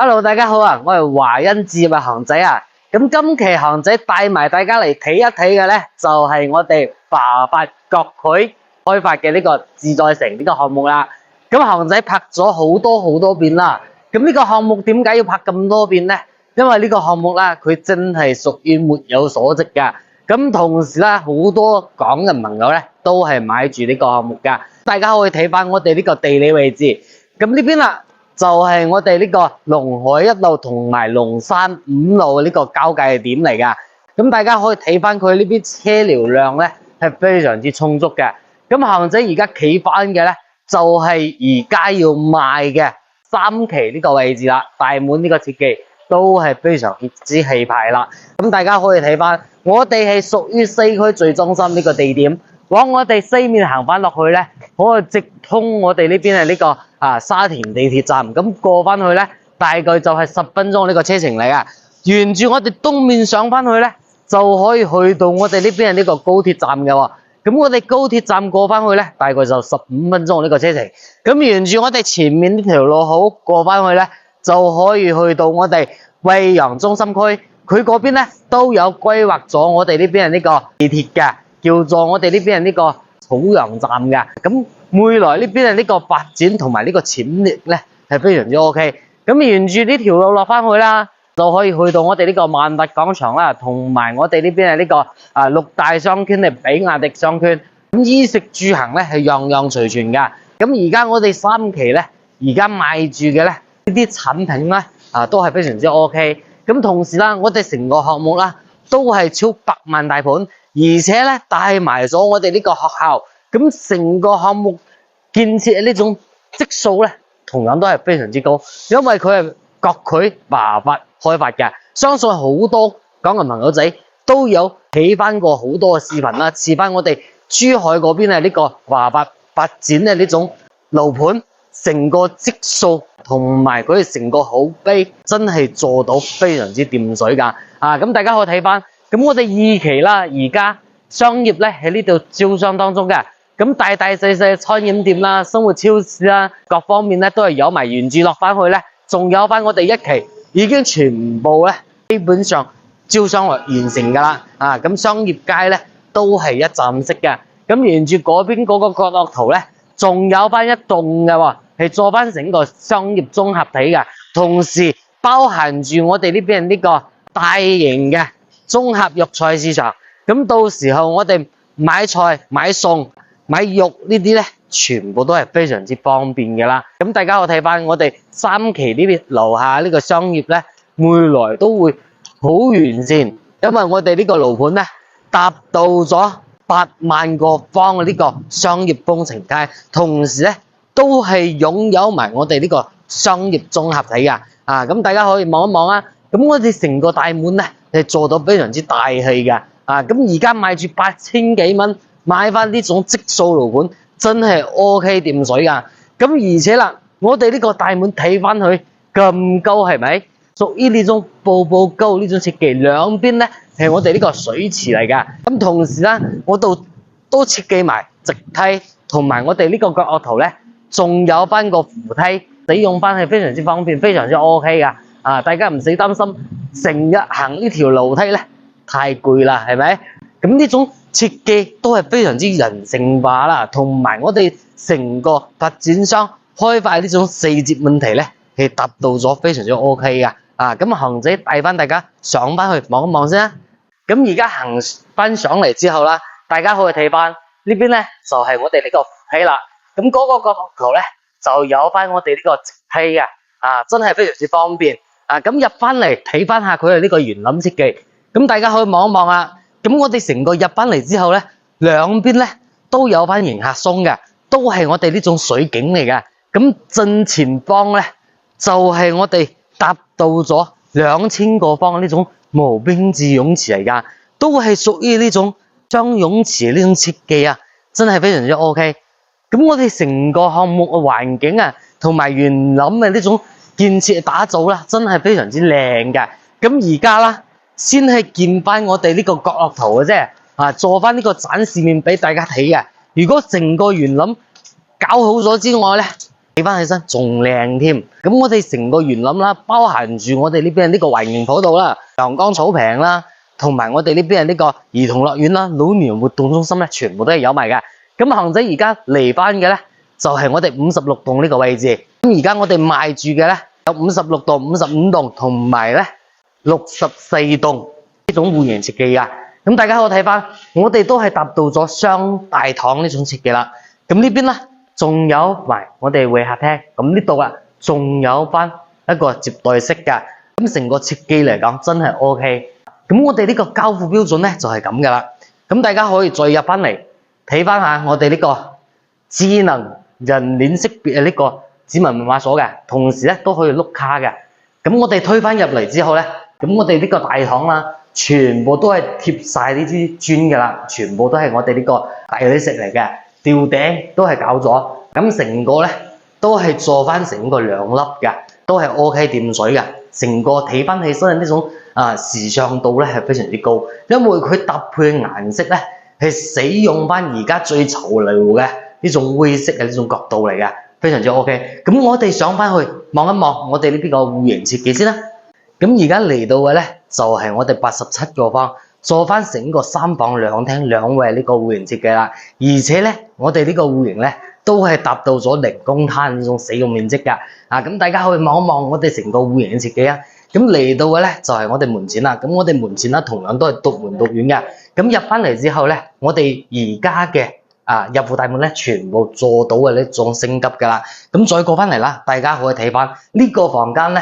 Hello， 大家好啊！我係華欣置業嘅航仔啊。咁今期航仔帶埋大家嚟睇一睇嘅咧，就係我哋華發國許開發嘅呢個自在城呢個項目啦。咁航仔拍咗好多遍啦。咁呢個項目點解要拍咁多遍咧？因為呢個項目啦，佢真係屬於沒有所值噶。咁同時啦，好多港人朋友咧都係買住呢個項目噶。大家可以睇翻我哋呢個地理位置。咁呢邊啦，就係我哋呢個龍海1路同埋龍山5路呢個交界嘅點嚟噶。咁大家可以睇翻佢呢邊車流量咧係非常之充足嘅。咁航仔而家企翻嘅咧就係而家要賣嘅3期呢個位置啦，大門呢個設計都係非常之氣派啦。咁大家可以睇翻，我哋係屬於西區最中心呢個地點。往我哋西面行翻落去咧，可以直通我哋呢邊係呢個沙田地鐵站。咁過翻去咧，大概就係10分鐘呢個車程嚟噶。沿住我哋東面上翻去咧，就可以去到我哋呢邊係呢個高鐵站嘅喎。咁我哋高鐵站過翻去咧，大概就15分鐘呢個車程。咁沿住我哋前面呢條路口過翻去咧，就可以去到我哋惠陽中心區。佢嗰邊咧都有規劃咗我哋呢邊係呢個地鐵嘅。叫做我哋呢邊係呢個草陽站嘅。咁未來呢邊係呢個發展同埋呢個潛力咧係非常之 OK。咁沿住呢條路落翻去啦，就可以去到我哋呢個萬達廣場啦，同埋我哋呢邊係呢個六大商圈嘅比亞迪商圈。咁衣食住行咧係樣樣齊全噶。咁而家我哋3期咧，而家賣住嘅咧呢啲產品咧都係非常之 OK。咁同時啦，我哋成個項目啦都係超百萬大盤。而且咧帶埋咗我哋呢個學校，咁成個項目建設嘅呢種質素咧，同樣都係非常之高，因為佢係國許華發開發嘅。相信好多港人朋友仔都有睇翻過好多嘅視頻啦，似翻我哋珠海嗰邊係呢個華發發展嘅呢種樓盤，成個質素同埋佢哋成個口碑真係做到非常之掂水噶。咁大家可以睇翻。咁我哋2期啦，而家商業咧喺呢度招商當中嘅。咁大細嘅餐飲店啦、生活超市啦，各方面咧都係有埋，沿住落翻去咧，仲有翻我哋1期已經全部咧基本上招商完成噶啦。咁商業街咧都係一站式嘅。咁沿住嗰邊嗰個角落圖咧，仲有翻一棟嘅喎，係做翻整個商業綜合體嘅，同時包含住我哋呢邊呢個大型嘅綜合肉菜市場。咁到時候我哋買菜、買餸、買肉呢啲咧，全部都係非常之方便嘅啦。咁大家可以睇翻我哋3期呢邊樓下呢個商業咧，未來都會好完善，因為我哋呢個樓盤咧達到咗8萬個方嘅呢個商業工程街，同時咧都係擁有埋我哋呢個商業綜合體嘅。咁大家可以望一望啊。咁我哋成個大門咧係做到非常之大氣嘅。咁而家賣住8000幾蚊，買翻呢種質素樓盤真係 OK 掂水噶。咁而且啦，我哋呢個大門睇翻去咁高，係咪屬於呢種步步高呢種設計？兩邊咧係我哋呢個水池嚟噶。咁同時咧，我度都設計埋直梯，同埋我哋呢個角落圖咧，仲有翻個扶梯，使用翻係非常之方便，非常之 OK 噶。大家唔使擔心成日行呢條樓梯咧太攰啦，係咪？咁呢種設計都係非常之人性化啦，同埋我哋成個發展商開發呢種細節問題咧，係達到咗非常之 OK 噶。咁航仔帶翻大家上翻去望一望先啦。咁而家行翻上嚟之後啦，大家可以睇翻呢邊咧就係我哋呢個扶梯啦。咁嗰個角落圖咧就有翻我哋呢個直梯嘅。真係非常之方便。咁入翻嚟睇翻下佢係呢個園林設計。咁大家可以望一望啊。咁我哋成個入翻嚟之後咧，兩邊咧都有翻迎客松嘅，都係我哋呢種水景嚟嘅。咁正前方咧就係我哋達到咗2000個方嘅呢種無邊際泳池嚟噶，都係屬於呢種雙泳池呢種設計啊，真係非常之 OK。咁我哋成個項目嘅環境啊，同埋園林嘅呢種建設打造啦，真係非常之靚嘅。咁而家啦，先係見翻我哋呢個角落圖嘅啫，做翻呢個展示面俾大家睇嘅。如果成個園林搞好咗之外咧，睇翻起身仲靚添。咁我哋成個園林啦，包含住我哋呢邊呢個環形跑道啦、陽光草坪啦，同埋我哋呢邊呢個兒童樂園啦、老年活動中心咧，全部都係有埋嘅。咁恒仔而家嚟翻嘅咧，就係我哋56棟呢個位置。咁而家我哋賣住嘅咧，有56棟、55棟同埋咧64棟呢種戶型設計噶。咁大家可以睇翻，我哋都係達到咗雙大堂呢種設計啦。咁呢邊咧，仲有埋我哋會客廳。咁呢度啊，仲有翻一個接待式嘅。咁成個設計嚟講，真係 OK。咁我哋呢個交付標準咧就係咁噶啦。咁大家可以再入翻嚟睇翻下我哋呢個智能人臉識別嘅呢個指紋密碼鎖嘅，同時咧都可以碌卡嘅。咁我哋推翻入嚟之後咧，咁我哋呢個大堂啦，全部都係貼晒呢啲磚噶啦，全部都係我哋呢個大理石嚟嘅，吊頂都係搞咗。咁成個咧都係做翻成個兩粒嘅，都係 OK 掂水嘅。成個睇翻起身嘅呢種時尚度咧係非常之高，因為佢搭配嘅顏色咧係使用翻而家最潮流嘅呢種灰色嘅呢種角度嚟嘅，非常之 OK。咁我哋上翻去望一望我哋呢邊個戶型設計先啦。咁而家嚟到嘅咧就係我哋87個方，做翻成個3房2廳2衛呢個戶型設計啦。而且咧我哋呢個戶型咧都係達到咗零公攤呢種使用面積㗎。咁大家可以望一望我哋成個戶型嘅設計啊。咁嚟到嘅咧就係我哋門前啦。咁我哋門前啦同樣都係獨門獨院嘅。咁入翻嚟之後咧，我哋而家嘅入戶大門咧全部做到嘅呢種升級㗎啦。咁再過翻嚟啦，大家可以睇翻呢個房間咧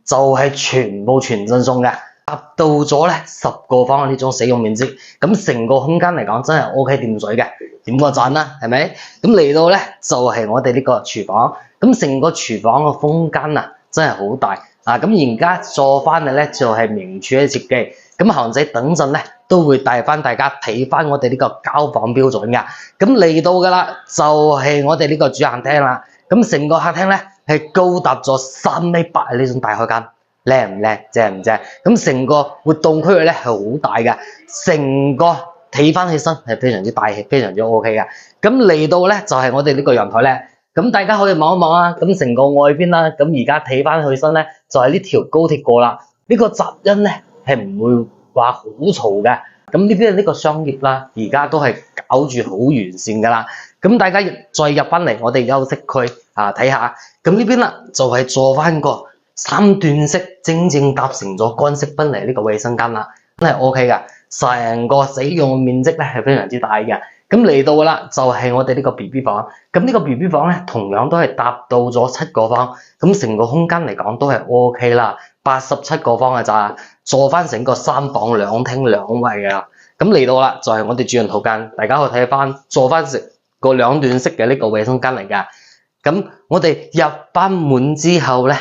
就係全部全震送嘅，達到咗咧10個方嘅呢種使用面積。咁成個空間嚟講真係 OK 掂水嘅，點個讚啦，係咪？咁嚟到咧就係我哋呢個廚房。咁成個廚房嘅空間真係好大咁而家做翻嘅咧就係名廚嘅設計。咁恒仔等陣咧都會帶翻大家睇翻我哋呢個交房標準㗎。咁嚟到㗎啦，就係我哋呢個主客廳啦。咁成個客廳咧係高達咗3.8米嘅呢種大開間，靚唔靚？正唔正？咁成個活動區域咧係好大嘅，成個睇翻起身係非常之大氣，非常之 OK 嘅。咁嚟到咧就係我哋呢個陽台咧。咁大家可以望一望啊。咁成個外邊啦，咁而家睇翻起身咧就係呢條高鐵過啦。呢個雜音咧係唔會話好嘈嘅。咁呢邊呢個商業啦，而家都係搞住好完善噶啦。咁大家再入翻嚟我哋休息區睇下。咁呢邊啦就係做翻個3段式，正正搭成咗乾式分離呢個衛生間啦，真係 OK 噶。成個使用面積咧係非常之大嘅。咁嚟到啦，就係我哋呢個 BB 房。咁呢個 BB 房咧，同樣都係達到咗7個方。咁成個空間嚟講都係 OK 啦，87個方嘅咋，做翻成個3房2廳2衛㗎啦。咁嚟到啦，就係我哋主人套間，大家可以睇翻，做翻成個2段式嘅呢個衛生間嚟㗎。咁我哋入翻門之後咧，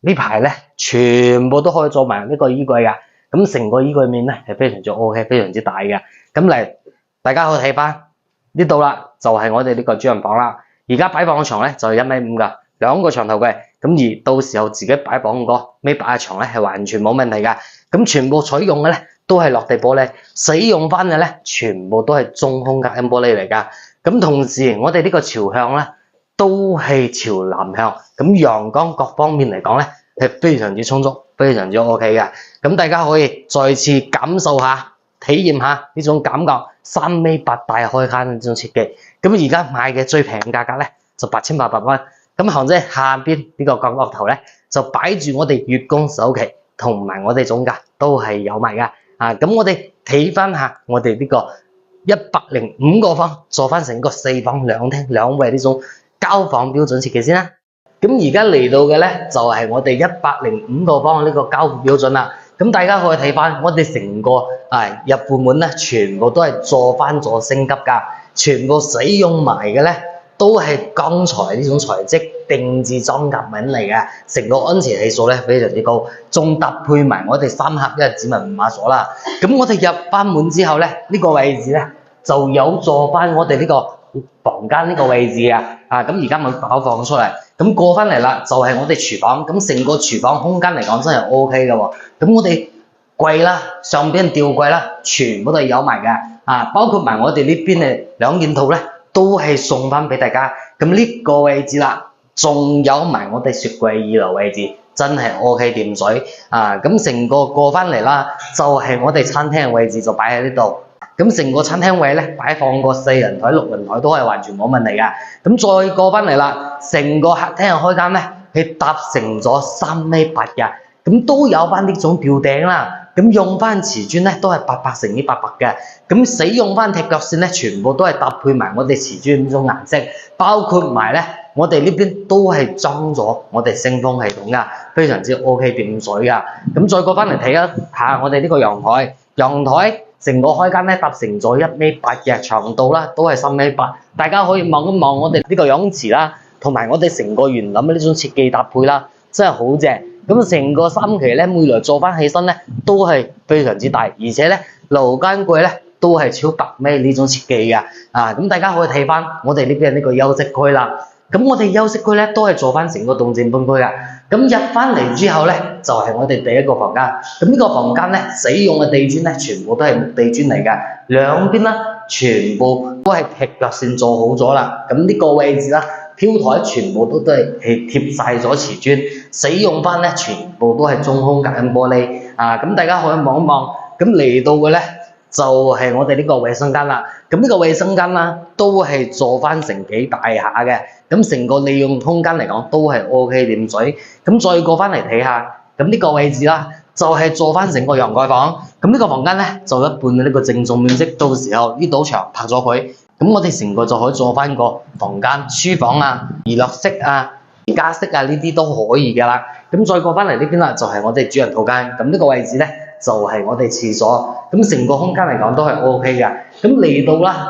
呢排咧全部都可以做埋呢個衣櫃㗎。咁成個衣櫃面咧係非常之 OK， 非常之大嘅。咁嚟，大家可以睇翻。呢度啦，就係我哋呢個主人房啦。而家擺放嘅床咧就係1.5米噶，2個床頭櫃。咁而到時候自己擺放個1.8米嘅床咧係完全冇問題噶。咁全部採用嘅咧都係落地玻璃，使用翻嘅咧全部都係中空隔音玻璃嚟噶。咁同時我哋呢個朝向咧都係朝南向，咁陽光各方面嚟講咧係非常之充足，非常之 OK 嘅。咁大家可以再次感受下。體驗下呢種感覺，3.8米大開間呢種設計。咁而家買嘅最平價格咧就8800蚊。咁恒仔下邊呢個角落頭咧就擺住我哋月供首期同埋我哋總價都係有埋噶。咁我哋睇翻下我哋呢個105個方，做翻成個4房2廳2衛呢種交房標準設計先啦。咁而家嚟到嘅咧就係我哋105個方呢個交付標準啦。咁大家可以睇翻，我哋成個入戶門咧，全部都係做翻咗升級噶，全部使用埋嘅咧都係鋼材呢種材質定制裝甲紋嚟嘅，成個安全係數咧非常之高，仲搭配埋我哋3合1指紋密碼鎖啦。咁我哋入翻門之後咧，呢個位置咧就有做翻我哋呢個房間呢個位置啊。咁而家咪擺放出嚟。咁過翻嚟啦，就係我哋廚房。咁成個廚房空間嚟講真係 OK 嘅喎。咁我哋櫃啦，上邊吊櫃啦，全部都係有埋嘅。包括埋我哋呢邊嘅2件套咧，都係送翻俾大家。咁呢個位置啦，仲有埋我哋雪櫃2樓位置，真係 OK 掂水啊！咁成個過翻嚟啦，就係我哋餐廳嘅位置就擺喺呢度。咁成個餐廳位咧擺放個4人台、6人台都係完全冇問題㗎。咁再過翻嚟啦，成個客廳嘅開間咧係搭成咗3.8米嘅，咁都有翻呢種吊頂啦。咁用翻瓷磚咧都係800乘以800嘅，咁使用翻踢腳線咧全部都係搭配埋我哋瓷磚呢種顏色，包括埋咧我哋呢邊都係裝咗我哋升風系統㗎，非常之 OK 掂水㗎。咁再過翻嚟睇一下我哋呢個陽台，陽台成個開間咧搭成咗1.8米嘅長度啦，都係3.8米，大家可以望一望我哋呢個泳池啦，同埋我哋成個園林嘅呢種設計搭配啦，真係好正。咁成個3期咧，每來做翻起身咧，都係非常之大，而且咧樓間櫃咧都係超100米呢種設計嘅。咁大家可以睇翻我哋呢邊呢個休息區啦。咁我哋休息區咧都係做翻成個動靜般區嘅。咁入翻嚟之後咧，就係我哋第一個房間。咁呢個房間咧，使用嘅地磚咧，全部都係木地磚嚟嘅，兩邊啦，全部都係踢腳線做好咗啦。咁呢個位置啦。飄台全部都係貼晒咗瓷磚，使用翻咧全部都係中空隔音玻璃。咁大家可以望一望，咁嚟到嘅咧就係我哋呢個衛生間啦。咁呢個衛生間啦，都係做翻成幾大下嘅，咁成個利用空間嚟講都係 OK 掂水。咁再過翻嚟睇下，咁呢個位置啦，就係做翻成個陽台房。咁呢個房間咧就一半嘅呢個淨重面積，到時候呢堵牆拍咗佢。咁我哋成個就可以做翻個房間、書房啊、娛樂室啊、宜家室啊呢啲都可以㗎啦。咁再過翻嚟呢邊啦，就係我哋主人套間。咁呢個位置咧就係我哋廁所。咁成個空間嚟講都係 OK 嘅。咁嚟到啦，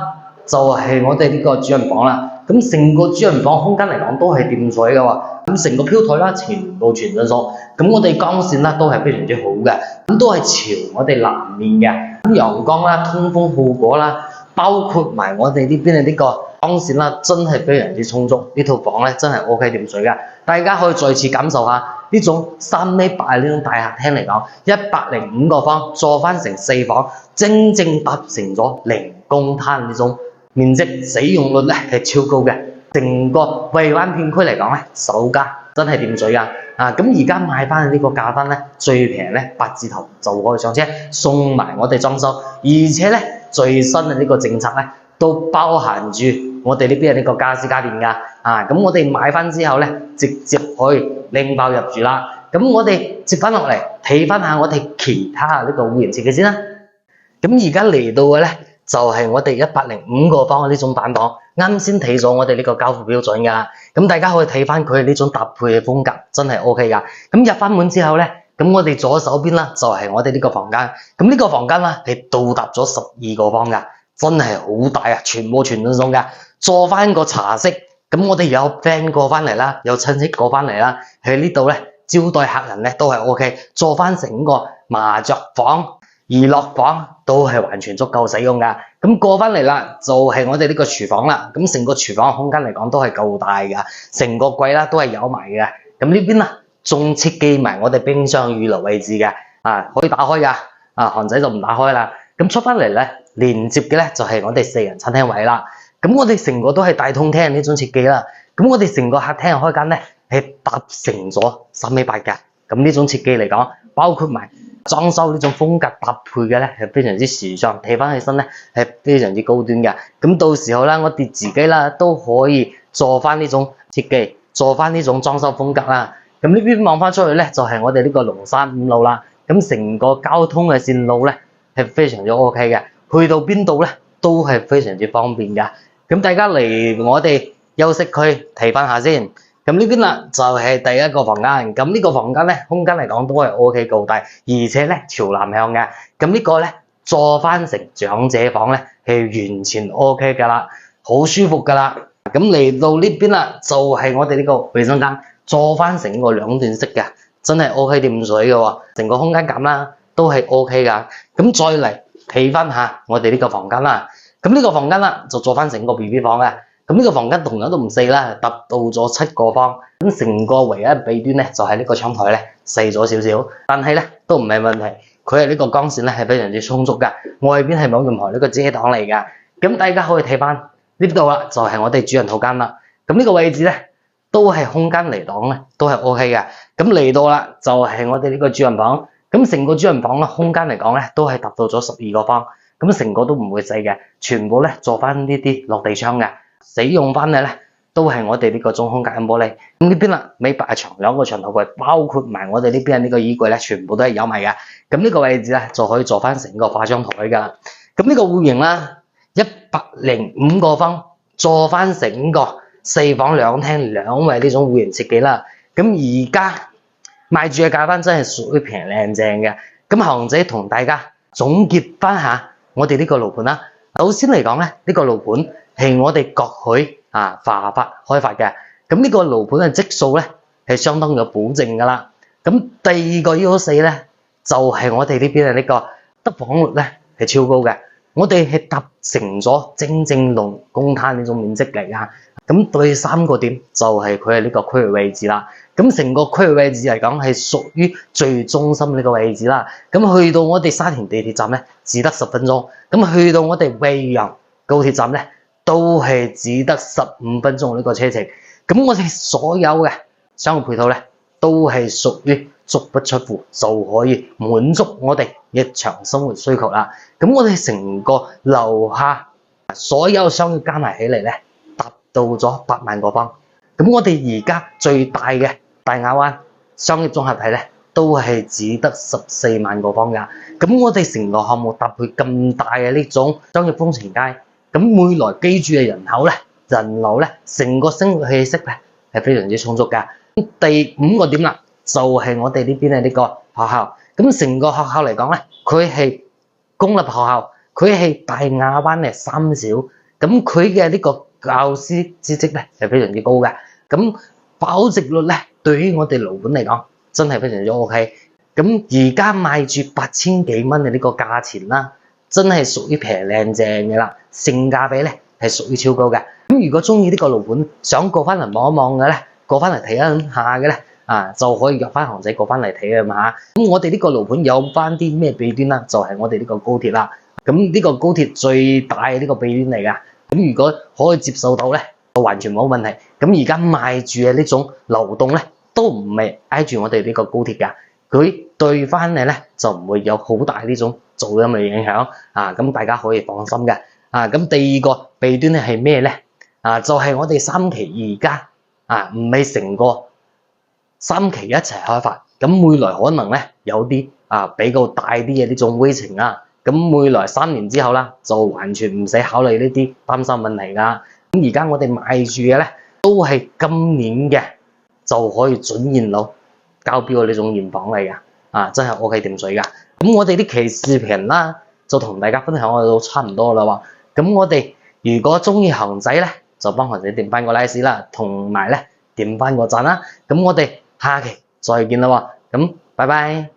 就係我哋呢個主人房啦。咁成個主人房空間嚟講都係掂水嘅喎。咁成個飄台啦，全部全進數。咁我哋光線啦都係非常之好嘅。咁都係朝我哋南面嘅。咁陽光啦、通風效果啦。包括埋我哋呢邊嘅呢個光線啦，真係非常之充足。呢套房咧真係 OK 掂水㗎，大家可以再次感受下呢種3.8米呢種大客廳嚟講，105個方做翻成4房，真正搭成咗零公攤呢種面積，使用率咧係超高嘅。成個惠灣片區嚟講咧，首家真係掂水㗎。咁而家買翻呢個價單咧，最平咧8字頭就可以上車，送埋我哋裝修，而且咧。最新嘅呢個政策咧，都包含住我哋呢邊嘅呢個家私家電㗎。咁我哋買翻之後咧，直接可以拎包入住啦。咁我哋接翻落嚟睇翻下我哋其他呢個戶型設計先啦。咁而家嚟到嘅咧，就係我哋105個方嘅呢種板房。啱先睇咗我哋呢個交付標準㗎。咁大家可以睇翻佢呢種搭配嘅風格，真係 OK 㗎。咁入翻門之後咧。咁我哋左手邊啦，就係我哋呢個房間。咁呢個房間啦，係到達咗12個方㗎，真係好大啊！全部全進數㗎。做翻個茶室，咁我哋有 friend 過翻嚟啦，有親戚過翻嚟啦，喺呢度咧招待客人咧都係 OK。做翻成個麻雀房、娛樂房都係完全足夠使用㗎。咁過翻嚟啦，就係我哋呢個廚房啦。咁成個廚房空間嚟講都係夠大㗎，成個櫃啦都係有埋嘅。咁呢邊啦。仲設計埋我哋冰箱預留位置嘅，可以打開㗎，韓仔就唔打開啦。咁出翻嚟咧，連接嘅咧就係我哋4人餐廳位啦。咁我哋成個都係大通廳呢種設計啦。咁我哋成個客廳開間咧係搭成咗3.8米嘅。咁呢種設計嚟講，包括埋裝修呢種風格搭配嘅咧係非常之時尚，睇翻起身咧係非常之高端嘅。咁到時候啦，我哋自己啦都可以做翻呢種設計，做翻呢種裝修風格啦。咁呢邊望翻出去咧，就係我哋呢個龍山5路啦。咁成個交通嘅線路咧係非常之 OK 嘅，去到邊度咧都係非常之方便㗎。咁大家嚟我哋休息區睇翻下先。咁呢邊啦就係第一個房間。咁呢個房間咧空間嚟講都係 OK 夠大，而且咧朝南向嘅。咁呢個咧做翻成長者房咧係完全 OK 㗎啦，好舒服㗎啦。咁嚟到呢邊啦就係我哋呢個衛生間。做翻成個2段式嘅，真係 OK 掂水嘅喎，成個空間感啦都係 OK 噶。咁再嚟睇翻下我哋呢個房間啦。咁呢個房間啦就做翻成個 BB 房嘅。咁呢個房間同樣都唔細啦，達到咗7個方。咁成個唯一弊端咧就係呢個窗台咧細咗少少，但係咧都唔係問題。佢係呢個光線咧係非常之充足嘅，外邊係冇任何呢個遮擋嚟嘅。咁大家可以睇翻呢度啦，就係我哋主人套間啦。咁呢個位置咧。都係空間嚟講咧，都係 OK 嘅。咁嚟到啦，就係我哋呢個主人房。咁成個主人房咧，空間嚟講咧，都係達到咗12個方。咁成個都唔會細嘅，全部咧做翻呢啲落地窗嘅，使用翻嘅咧都係我哋呢個中空隔音玻璃。咁呢邊啦，尾白牆兩個長頭櫃，包括埋我哋呢邊呢個衣櫃咧，全部都係有埋嘅。咁呢個位置咧就可以做翻成個化妝台噶啦。咁呢個戶型啦，105個方，做翻成個4房2廳2衛呢種戶型設計啦。咁而家賣住嘅價單真係屬於平靚正嘅。咁行仔同大家總結翻下我哋呢個樓盤啦。首先嚟講咧，呢個樓盤係我哋國許華發開發嘅。咁呢個樓盤嘅質素咧係相當有保證噶啦。咁第二個優勢咧就係我哋呢邊嘅呢個得房率咧係超高嘅。我哋係搭成咗正龍公攤呢種面積嚟噶。咁第三個點就係佢係呢個區域位置啦。咁成個區域位置嚟講係屬於最中心呢個位置啦。咁去到我哋沙田地鐵站咧，只得10分鐘；咁去到我哋惠陽高鐵站咧，都係只得15分鐘呢個車程。咁我哋所有嘅商業配套咧，都係屬於足不出戶就可以滿足我哋日常生活需求啦。咁我哋成個樓下所有商業加埋起嚟咧，達到咗8萬個方。咁我哋而家最大嘅大亞灣商業綜合體咧，都係只得14萬個方㗎。咁我哋成個項目搭配咁大嘅呢種商業風情街，咁每來居住嘅人口咧、人流咧，成個生活氣息咧係非常之充足㗎。第5個點啦，就係我哋呢邊嘅呢個學校。咁成個學校嚟講咧，佢係公立學校，佢係大亞灣嘅3小。咁佢嘅呢個教師資質咧係非常之高嘅。咁保值率咧，對於我哋樓盤嚟講，真係非常之 OK。咁而家賣住8000幾蚊嘅呢個價錢啦，真係屬於平靚正嘅啦，性價比咧係屬於超高嘅。咁如果中意呢個樓盤，想過翻嚟望一望嘅咧，過翻嚟睇一下嘅咧，就可以約翻行仔過翻嚟睇啊嘛。咁我哋呢個樓盤有翻啲咩弊端啦？就係我哋呢個高鐵啦。咁呢個高鐵最大嘅呢個弊端嚟噶。咁如果可以接受到咧，就完全冇問題。咁而家賣住嘅呢種流動咧，都唔係挨住我哋呢個高鐵噶，佢對翻嚟咧就唔會有好大呢種噪音嘅影響。咁大家可以放心嘅。咁第二個弊端咧係咩咧？就係我哋3期而家唔係成個3期一齊開發，咁未來可能咧有啲比較大啲嘅呢種危情啊。咁未來3年之後啦，就完全唔使考慮呢啲擔心問題噶。咁而家我哋賣住嘅咧，都係今年嘅就可以準現樓交標嘅呢種現房嚟嘅。真係 OK 掂水噶。咁我哋啲期視頻啦，就同大家分享到差唔多啦喎。咁我哋如果中意行仔咧，就幫行仔點翻個 like 啦，同埋咧點翻個讚啦。咁我哋下期再見啦喎。咁拜拜。